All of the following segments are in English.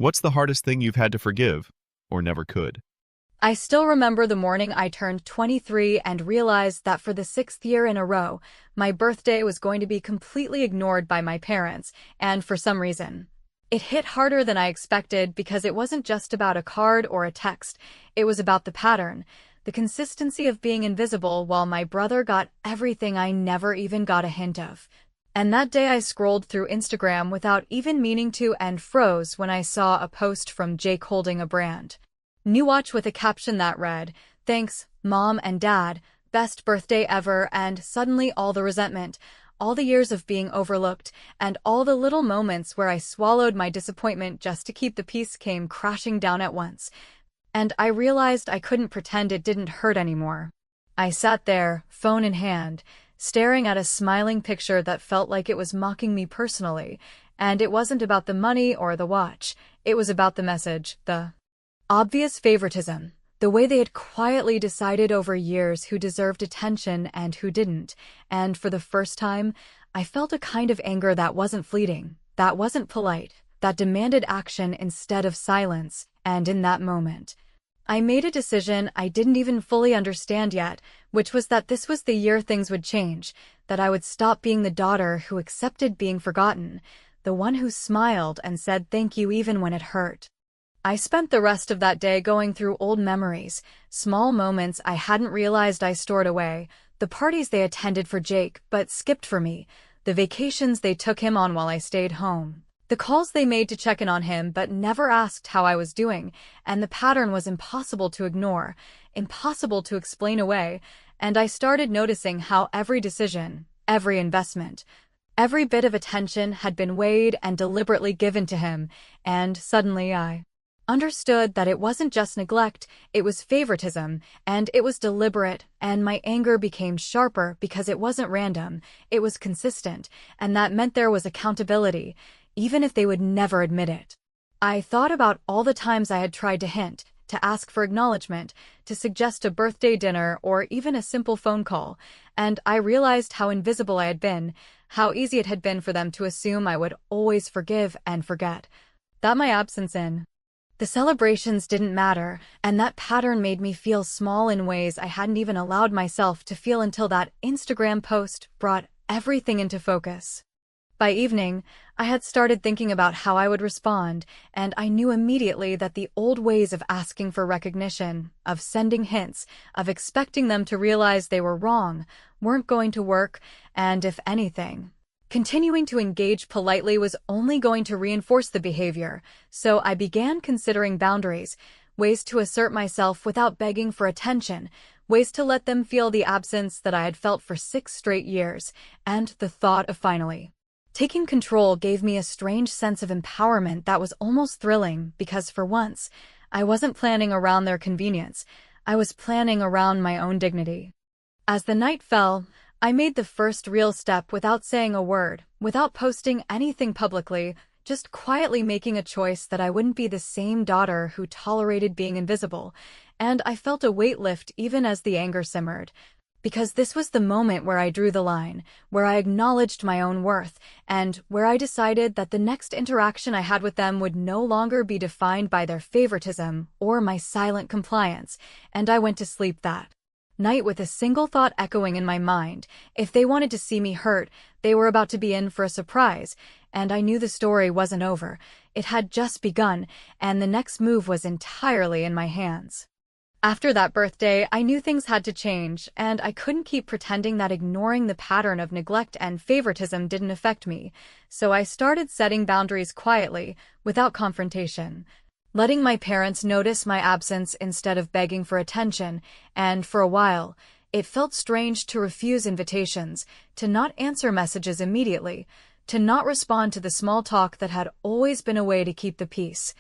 What's the hardest thing you've had to forgive, or never could? I still remember the morning I turned 23 and realized that for the sixth year in a row, my birthday was going to be completely ignored by my parents, and for some reason. It hit harder than I expected because it wasn't just about a card or a text, it was about the pattern, the consistency of being invisible while my brother got everything I never even got a hint of. And that day I scrolled through Instagram without even meaning to and froze when I saw a post from Jake holding a brand new watch with a caption that read, "Thanks, Mom and Dad, best birthday ever," and suddenly all the resentment, all the years of being overlooked, and all the little moments where I swallowed my disappointment just to keep the peace came crashing down at once. And I realized I couldn't pretend it didn't hurt anymore. I sat there, phone in hand, staring at a smiling picture that felt like it was mocking me personally, and it wasn't about the money or the watch, it was about the message, the obvious favoritism, the way they had quietly decided over years who deserved attention and who didn't, and for the first time, I felt a kind of anger that wasn't fleeting, that wasn't polite, that demanded action instead of silence, and in that moment, I made a decision I didn't even fully understand yet, which was that this was the year things would change, that I would stop being the daughter who accepted being forgotten, the one who smiled and said thank you even when it hurt. I spent the rest of that day going through old memories, small moments I hadn't realized I stored away, the parties they attended for Jake but skipped for me, the vacations they took him on while I stayed home, the calls they made to check in on him but never asked how I was doing, and the pattern was impossible to ignore, impossible to explain away, and I started noticing how every decision, every investment, every bit of attention had been weighed and deliberately given to him, and suddenly I understood that it wasn't just neglect, it was favoritism, and it was deliberate, and my anger became sharper because it wasn't random, it was consistent, and that meant there was accountability, even if they would never admit it. I thought about all the times I had tried to hint, to ask for acknowledgement, to suggest a birthday dinner or even a simple phone call, and I realized how invisible I had been, how easy it had been for them to assume I would always forgive and forget, that my absence in the celebrations didn't matter, and that pattern made me feel small in ways I hadn't even allowed myself to feel until that Instagram post brought everything into focus. By evening, I had started thinking about how I would respond, and I knew immediately that the old ways of asking for recognition, of sending hints, of expecting them to realize they were wrong, weren't going to work, and if anything, continuing to engage politely was only going to reinforce the behavior, so I began considering boundaries, ways to assert myself without begging for attention, ways to let them feel the absence that I had felt for 6 straight years, and the thought of finally taking control gave me a strange sense of empowerment that was almost thrilling because for once, I wasn't planning around their convenience, I was planning around my own dignity. As the night fell, I made the first real step without saying a word, without posting anything publicly, just quietly making a choice that I wouldn't be the same daughter who tolerated being invisible, and I felt a weight lift even as the anger simmered. Because this was the moment where I drew the line, where I acknowledged my own worth, and where I decided that the next interaction I had with them would no longer be defined by their favoritism or my silent compliance, and I went to sleep that night with a single thought echoing in my mind. If they wanted to see me hurt, they were about to be in for a surprise, and I knew the story wasn't over. It had just begun, and the next move was entirely in my hands. After that birthday, I knew things had to change, and I couldn't keep pretending that ignoring the pattern of neglect and favoritism didn't affect me, so I started setting boundaries quietly, without confrontation, letting my parents notice my absence instead of begging for attention, and for a while, it felt strange to refuse invitations, to not answer messages immediately, to not respond to the small talk that had always been a way to keep the peace.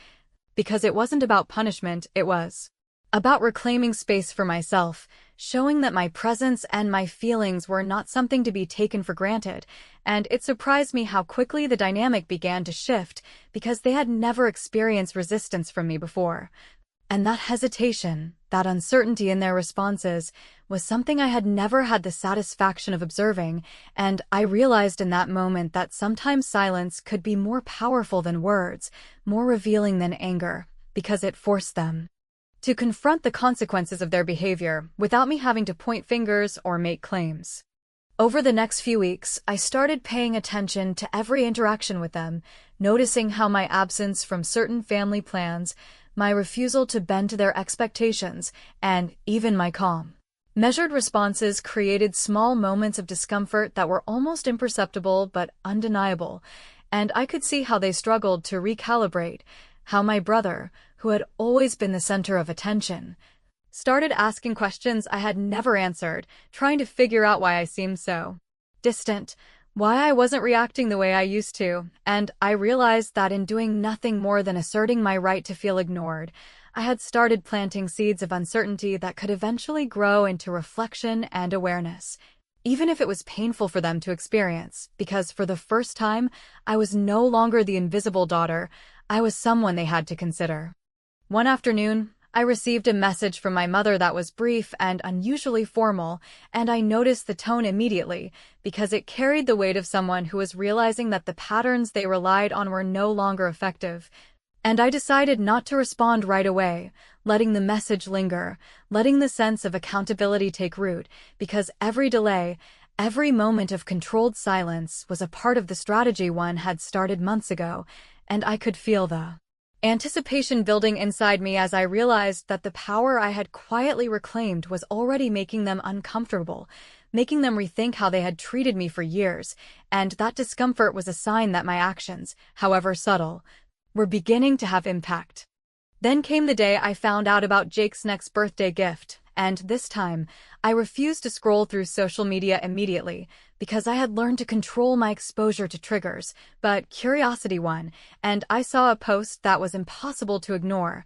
Because it wasn't about punishment, it was about reclaiming space for myself, showing that my presence and my feelings were not something to be taken for granted, and it surprised me how quickly the dynamic began to shift, because they had never experienced resistance from me before. And that hesitation, that uncertainty in their responses, was something I had never had the satisfaction of observing, and I realized in that moment that sometimes silence could be more powerful than words, more revealing than anger, because it forced them to confront the consequences of their behavior without me having to point fingers or make claims. Over the next few weeks, I started paying attention to every interaction with them, noticing how my absence from certain family plans, my refusal to bend to their expectations, and even my calm, measured responses created small moments of discomfort that were almost imperceptible but undeniable, and I could see how they struggled to recalibrate, how my brother, who had always been the center of attention, started asking questions I had never answered, trying to figure out why I seemed so distant, why I wasn't reacting the way I used to, and I realized that in doing nothing more than asserting my right to feel ignored, I had started planting seeds of uncertainty that could eventually grow into reflection and awareness, even if it was painful for them to experience, because for the first time, I was no longer the invisible daughter, I was someone they had to consider. One afternoon, I received a message from my mother that was brief and unusually formal, and I noticed the tone immediately, because it carried the weight of someone who was realizing that the patterns they relied on were no longer effective. And I decided not to respond right away, letting the message linger, letting the sense of accountability take root, because every delay, every moment of controlled silence was a part of the strategy one had started months ago, and I could feel the anticipation building inside me as I realized that the power I had quietly reclaimed was already making them uncomfortable, making them rethink how they had treated me for years, and that discomfort was a sign that my actions, however subtle, were beginning to have impact. Then came the day I found out about Jake's next birthday gift, and this time, I refused to scroll through social media immediately, because I had learned to control my exposure to triggers, but curiosity won, and I saw a post that was impossible to ignore.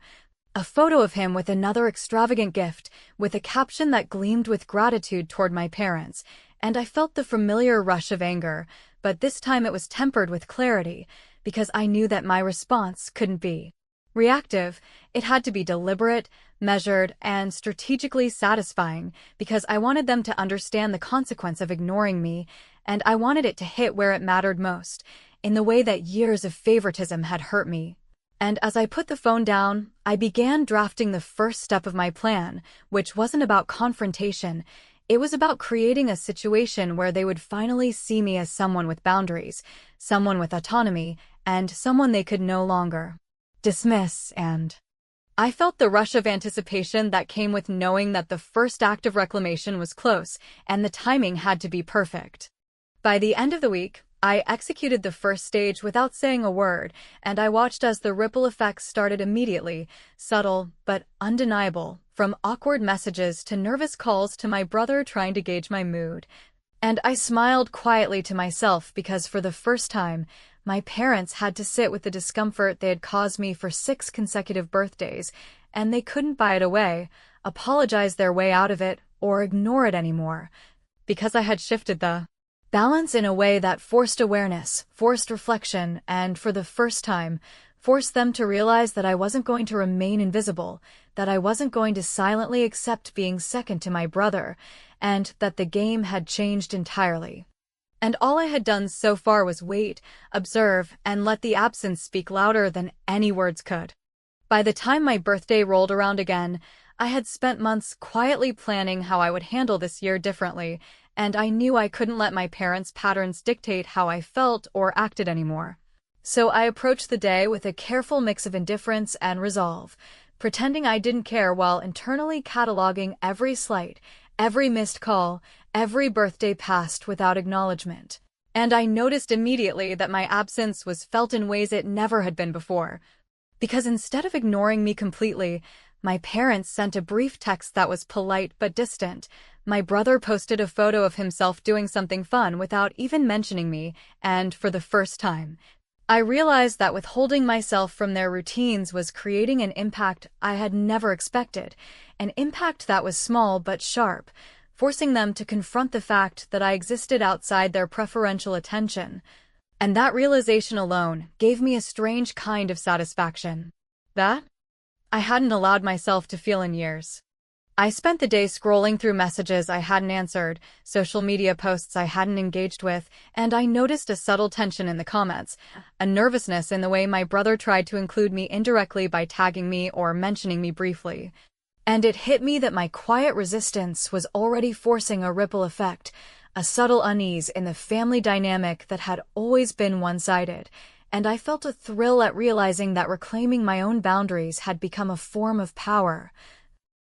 A photo of him with another extravagant gift, with a caption that gleamed with gratitude toward my parents, and I felt the familiar rush of anger, but this time it was tempered with clarity, because I knew that my response couldn't be reactive. It had to be deliberate, measured, and strategically satisfying, because I wanted them to understand the consequence of ignoring me, and I wanted it to hit where it mattered most, in the way that years of favoritism had hurt me. And as I put the phone down, I began drafting the first step of my plan, which wasn't about confrontation. It was about creating a situation where they would finally see me as someone with boundaries, someone with autonomy, and someone they could no longer dismiss. And I felt the rush of anticipation that came with knowing that the first act of reclamation was close, and the timing had to be perfect. By the end of the week, I executed the first stage without saying a word, and I watched as the ripple effects started immediately, subtle but undeniable, from awkward messages to nervous calls to my brother trying to gauge my mood. And I smiled quietly to myself because for the first time, my parents had to sit with the discomfort they had caused me for 6 consecutive birthdays, and they couldn't buy it away, apologize their way out of it, or ignore it anymore, because I had shifted the balance in a way that forced awareness, forced reflection, and for the first time, forced them to realize that I wasn't going to remain invisible, that I wasn't going to silently accept being second to my brother, and that the game had changed entirely. And all I had done so far was wait, observe, and let the absence speak louder than any words could. By the time my birthday rolled around again, I had spent months quietly planning how I would handle this year differently, and I knew I couldn't let my parents' patterns dictate how I felt or acted anymore. So I approached the day with a careful mix of indifference and resolve, pretending I didn't care while internally cataloging every slight, every missed call, every birthday passed without acknowledgement. And I noticed immediately that my absence was felt in ways it never had been before. Because instead of ignoring me completely, my parents sent a brief text that was polite but distant. My brother posted a photo of himself doing something fun without even mentioning me, and for the first time, I realized that withholding myself from their routines was creating an impact I had never expected, an impact that was small but sharp, forcing them to confront the fact that I existed outside their preferential attention. And that realization alone gave me a strange kind of satisfaction. That I hadn't allowed myself to feel in years. I spent the day scrolling through messages I hadn't answered, social media posts I hadn't engaged with, and I noticed a subtle tension in the comments, a nervousness in the way my brother tried to include me indirectly by tagging me or mentioning me briefly. And it hit me that my quiet resistance was already forcing a ripple effect, a subtle unease in the family dynamic that had always been one-sided, and I felt a thrill at realizing that reclaiming my own boundaries had become a form of power.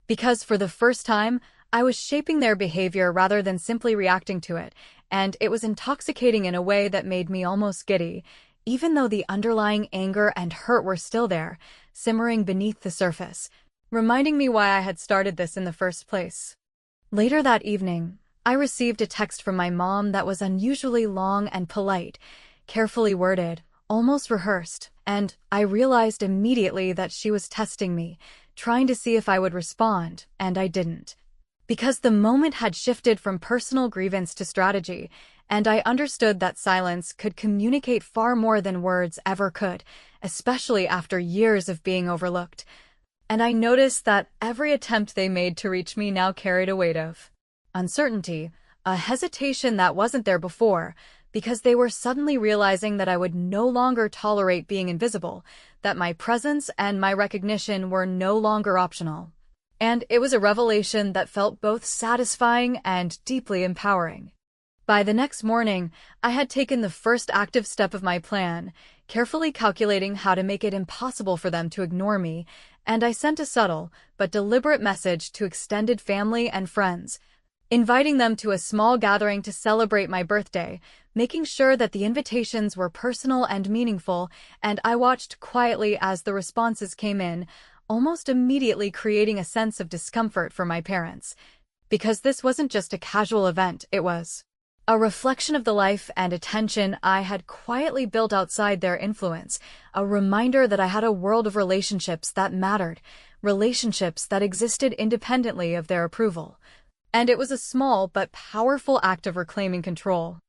Because for the first time, I was shaping their behavior rather than simply reacting to it, and it was intoxicating in a way that made me almost giddy, even though the underlying anger and hurt were still there, simmering beneath the surface, reminding me why I had started this in the first place. Later that evening, I received a text from my mom that was unusually long and polite, carefully worded, almost rehearsed, and I realized immediately that she was testing me, trying to see if I would respond, and I didn't. Because the moment had shifted from personal grievance to strategy, and I understood that silence could communicate far more than words ever could, especially after years of being overlooked. And I noticed that every attempt they made to reach me now carried a weight of uncertainty, a hesitation that wasn't there before, because they were suddenly realizing that I would no longer tolerate being invisible, that my presence and my recognition were no longer optional. And it was a revelation that felt both satisfying and deeply empowering. By the next morning, I had taken the first active step of my plan, carefully calculating how to make it impossible for them to ignore me, and I sent a subtle but deliberate message to extended family and friends, inviting them to a small gathering to celebrate my birthday, making sure that the invitations were personal and meaningful, and I watched quietly as the responses came in, almost immediately creating a sense of discomfort for my parents. Because this wasn't just a casual event, it was a reflection of the life and attention I had quietly built outside their influence, a reminder that I had a world of relationships that mattered, relationships that existed independently of their approval. And it was a small but powerful act of reclaiming control.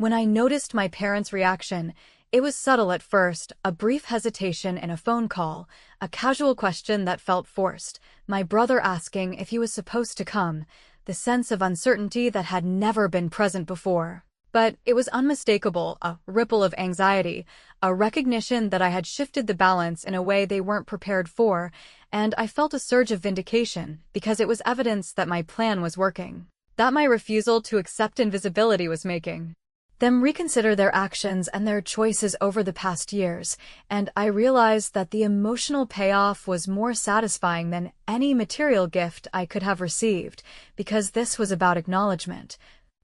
When I noticed my parents' reaction, it was subtle at first, a brief hesitation in a phone call, a casual question that felt forced, my brother asking if he was supposed to come, the sense of uncertainty that had never been present before. But it was unmistakable, a ripple of anxiety, a recognition that I had shifted the balance in a way they weren't prepared for, and I felt a surge of vindication because it was evidence that my plan was working, that my refusal to accept invisibility was making them reconsider their actions and their choices over the past years, and I realized that the emotional payoff was more satisfying than any material gift I could have received, because this was about acknowledgement,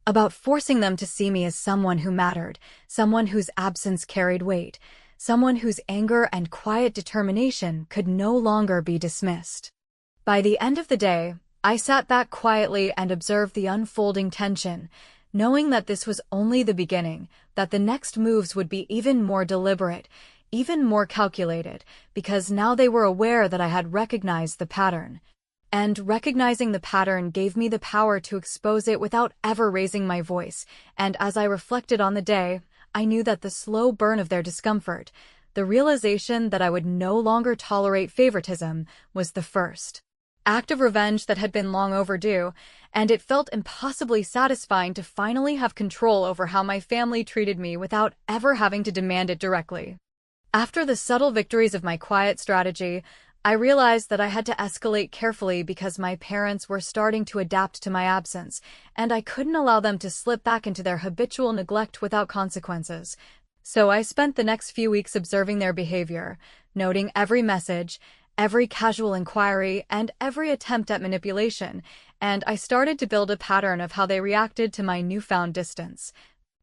about forcing them to see me as someone who mattered, someone whose absence carried weight, someone whose anger and quiet determination could no longer be dismissed. By the end of the day, I sat back quietly and observed the unfolding tension, knowing that this was only the beginning, that the next moves would be even more deliberate, even more calculated, because now they were aware that I had recognized the pattern. And recognizing the pattern gave me the power to expose it without ever raising my voice, and as I reflected on the day, I knew that the slow burn of their discomfort, the realization that I would no longer tolerate favoritism, was the first act of revenge that had been long overdue, and it felt impossibly satisfying to finally have control over how my family treated me without ever having to demand it directly. After the subtle victories of my quiet strategy, I realized that I had to escalate carefully because my parents were starting to adapt to my absence, and I couldn't allow them to slip back into their habitual neglect without consequences. So I spent the next few weeks observing their behavior, noting every message, every casual inquiry, and every attempt at manipulation, and I started to build a pattern of how they reacted to my newfound distance,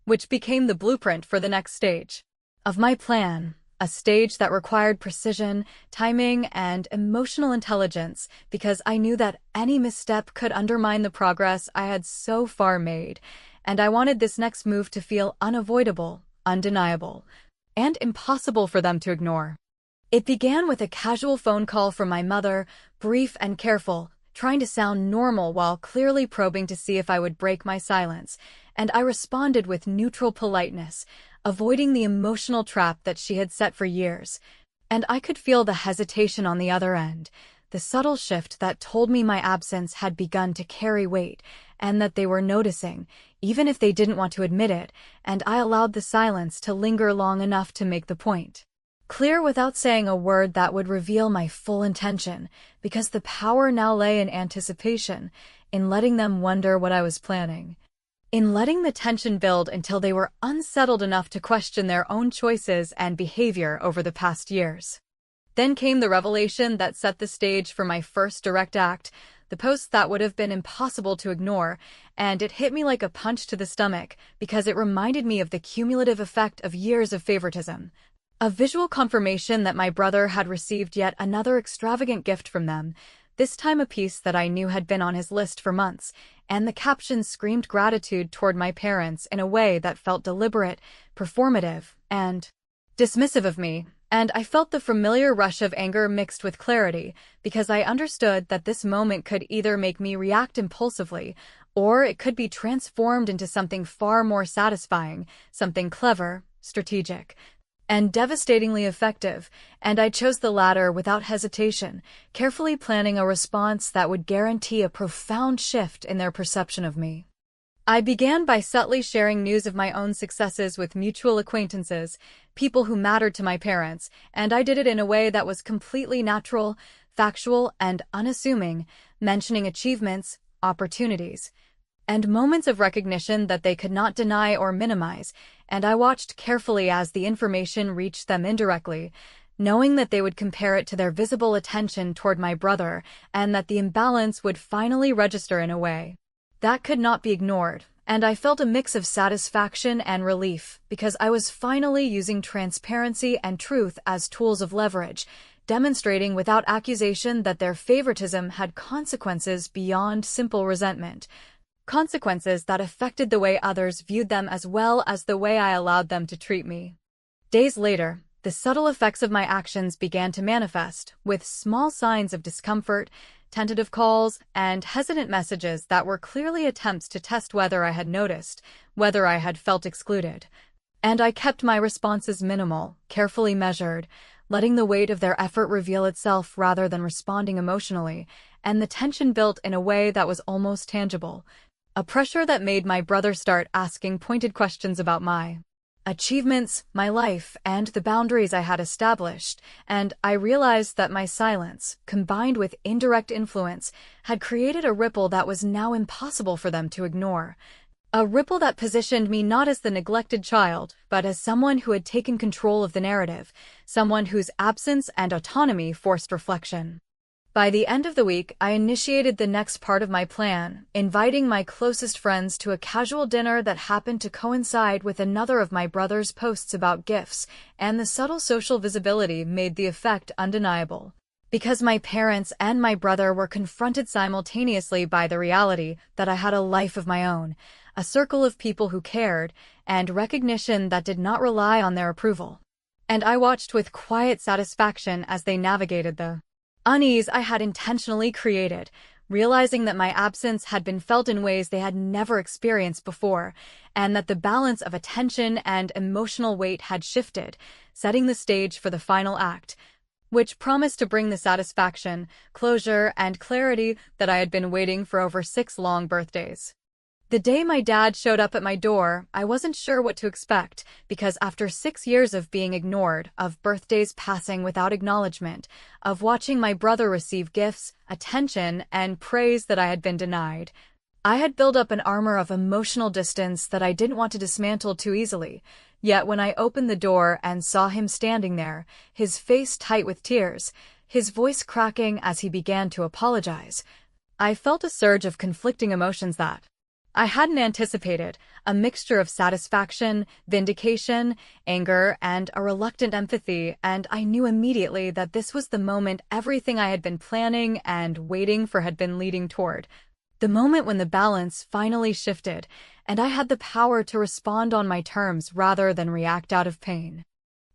which became the blueprint for the next stage of my plan, a stage that required precision, timing, and emotional intelligence, because I knew that any misstep could undermine the progress I had so far made, and I wanted this next move to feel unavoidable, undeniable, and impossible for them to ignore. It began with a casual phone call from my mother, brief and careful, trying to sound normal while clearly probing to see if I would break my silence, and I responded with neutral politeness, avoiding the emotional trap that she had set for years. And I could feel the hesitation on the other end, the subtle shift that told me my absence had begun to carry weight, and that they were noticing, even if they didn't want to admit it, and I allowed the silence to linger long enough to make the point clear without saying a word that would reveal my full intention, because the power now lay in anticipation, in letting them wonder what I was planning, in letting the tension build until they were unsettled enough to question their own choices and behavior over the past years. Then came the revelation that set the stage for my first direct act, the post that would have been impossible to ignore, and it hit me like a punch to the stomach because it reminded me of the cumulative effect of years of favoritism. A visual confirmation that my brother had received yet another extravagant gift from them, this time a piece that I knew had been on his list for months, and the caption screamed gratitude toward my parents in a way that felt deliberate, performative, and dismissive of me. And I felt the familiar rush of anger mixed with clarity, because I understood that this moment could either make me react impulsively, or it could be transformed into something far more satisfying, something clever, strategic, and devastatingly effective, and I chose the latter without hesitation, carefully planning a response that would guarantee a profound shift in their perception of me. I began by subtly sharing news of my own successes with mutual acquaintances, people who mattered to my parents, and I did it in a way that was completely natural, factual, and unassuming, mentioning achievements, opportunities, and moments of recognition that they could not deny or minimize, and I watched carefully as the information reached them indirectly, knowing that they would compare it to their visible attention toward my brother, and that the imbalance would finally register in a way that could not be ignored, and I felt a mix of satisfaction and relief, because I was finally using transparency and truth as tools of leverage, demonstrating without accusation that their favoritism had consequences beyond simple resentment. Consequences that affected the way others viewed them as well as the way I allowed them to treat me. Days later, the subtle effects of my actions began to manifest, with small signs of discomfort, tentative calls, and hesitant messages that were clearly attempts to test whether I had noticed, whether I had felt excluded. And I kept my responses minimal, carefully measured, letting the weight of their effort reveal itself rather than responding emotionally, and the tension built in a way that was almost tangible. A pressure that made my brother start asking pointed questions about my achievements, my life, and the boundaries I had established, and I realized that my silence, combined with indirect influence, had created a ripple that was now impossible for them to ignore. A ripple that positioned me not as the neglected child, but as someone who had taken control of the narrative, someone whose absence and autonomy forced reflection. By the end of the week, I initiated the next part of my plan, inviting my closest friends to a casual dinner that happened to coincide with another of my brother's posts about gifts, and the subtle social visibility made the effect undeniable. Because my parents and my brother were confronted simultaneously by the reality that I had a life of my own, a circle of people who cared, and recognition that did not rely on their approval. And I watched with quiet satisfaction as they navigated the unease I had intentionally created, realizing that my absence had been felt in ways they had never experienced before, and that the balance of attention and emotional weight had shifted, setting the stage for the final act, which promised to bring the satisfaction, closure, and clarity that I had been waiting for over 6 long birthdays. The day my dad showed up at my door, I wasn't sure what to expect, because after 6 years of being ignored, of birthdays passing without acknowledgement, of watching my brother receive gifts, attention, and praise that I had been denied, I had built up an armor of emotional distance that I didn't want to dismantle too easily. Yet when I opened the door and saw him standing there, his face tight with tears, his voice cracking as he began to apologize, I felt a surge of conflicting emotions that I hadn't anticipated, a mixture of satisfaction, vindication, anger, and a reluctant empathy, and I knew immediately that this was the moment everything I had been planning and waiting for had been leading toward. The moment when the balance finally shifted, and I had the power to respond on my terms rather than react out of pain.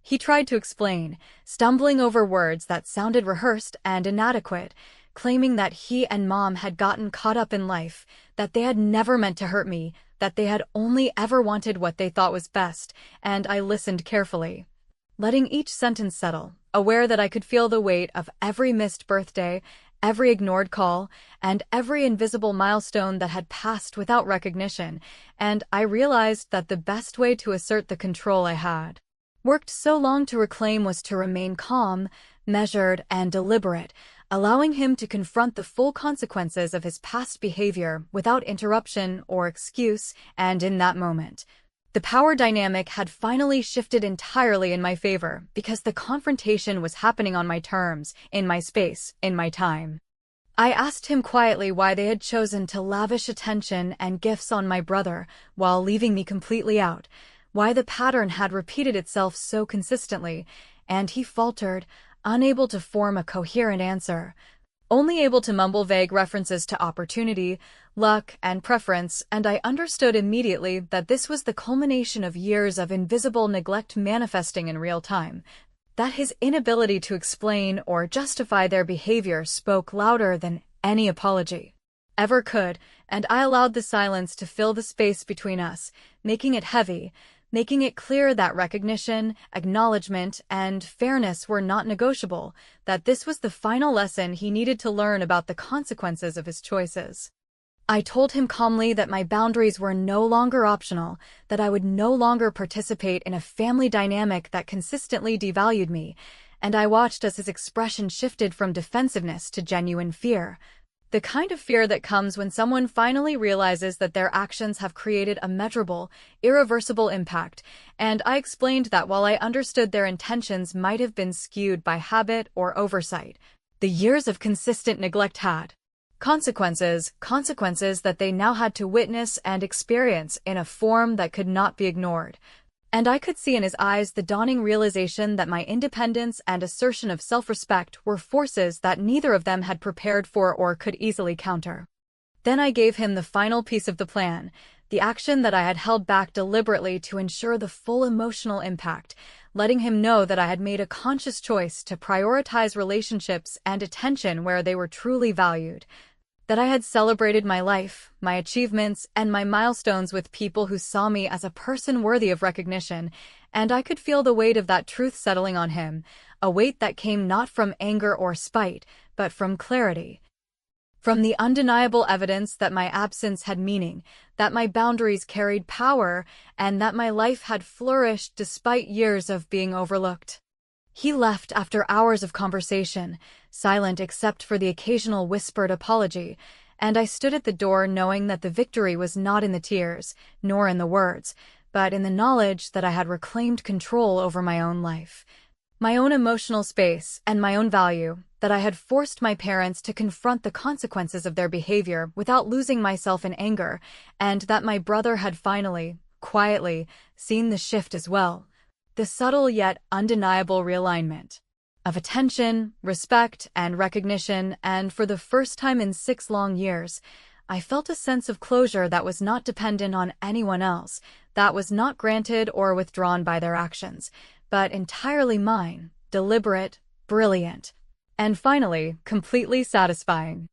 He tried to explain, stumbling over words that sounded rehearsed and inadequate, claiming that he and Mom had gotten caught up in life, that they had never meant to hurt me, that they had only ever wanted what they thought was best, and I listened carefully. letting each sentence settle, aware that I could feel the weight of every missed birthday, every ignored call, and every invisible milestone that had passed without recognition, and I realized that the best way to assert the control I had worked so long to reclaim was to remain calm, measured, and deliberate, allowing him to confront the full consequences of his past behavior without interruption or excuse, and in that moment, the power dynamic had finally shifted entirely in my favor because the confrontation was happening on my terms, in my space, in my time. I asked him quietly why they had chosen to lavish attention and gifts on my brother while leaving me completely out, why the pattern had repeated itself so consistently, and he faltered, unable to form a coherent answer, only able to mumble vague references to opportunity, luck, and preference, and I understood immediately that this was the culmination of years of invisible neglect manifesting in real time, that his inability to explain or justify their behavior spoke louder than any apology ever could, and I allowed the silence to fill the space between us, making it heavy, making it clear that recognition, acknowledgement, and fairness were not negotiable, that this was the final lesson he needed to learn about the consequences of his choices. I told him calmly that my boundaries were no longer optional, that I would no longer participate in a family dynamic that consistently devalued me, and I watched as his expression shifted from defensiveness to genuine fear. The kind of fear that comes when someone finally realizes that their actions have created a measurable, irreversible impact, and I explained that while I understood their intentions might have been skewed by habit or oversight, the years of consistent neglect had consequences that they now had to witness and experience in a form that could not be ignored. And I could see in his eyes the dawning realization that my independence and assertion of self-respect were forces that neither of them had prepared for or could easily counter. Then I gave him the final piece of the plan, the action that I had held back deliberately to ensure the full emotional impact, letting him know that I had made a conscious choice to prioritize relationships and attention where they were truly valued, that I had celebrated my life, my achievements, and my milestones with people who saw me as a person worthy of recognition, and I could feel the weight of that truth settling on him, a weight that came not from anger or spite, but from clarity. From the undeniable evidence that my absence had meaning, that my boundaries carried power, and that my life had flourished despite years of being overlooked. He left after hours of conversation, silent except for the occasional whispered apology, and I stood at the door knowing that the victory was not in the tears, nor in the words, but in the knowledge that I had reclaimed control over my own life, my own emotional space, and my own value, that I had forced my parents to confront the consequences of their behavior without losing myself in anger, and that my brother had finally, quietly, seen the shift as well. The subtle yet undeniable realignment of attention, respect, and recognition, and for the first time in 6 long years, I felt a sense of closure that was not dependent on anyone else, that was not granted or withdrawn by their actions, but entirely mine, deliberate, brilliant, and finally, completely satisfying.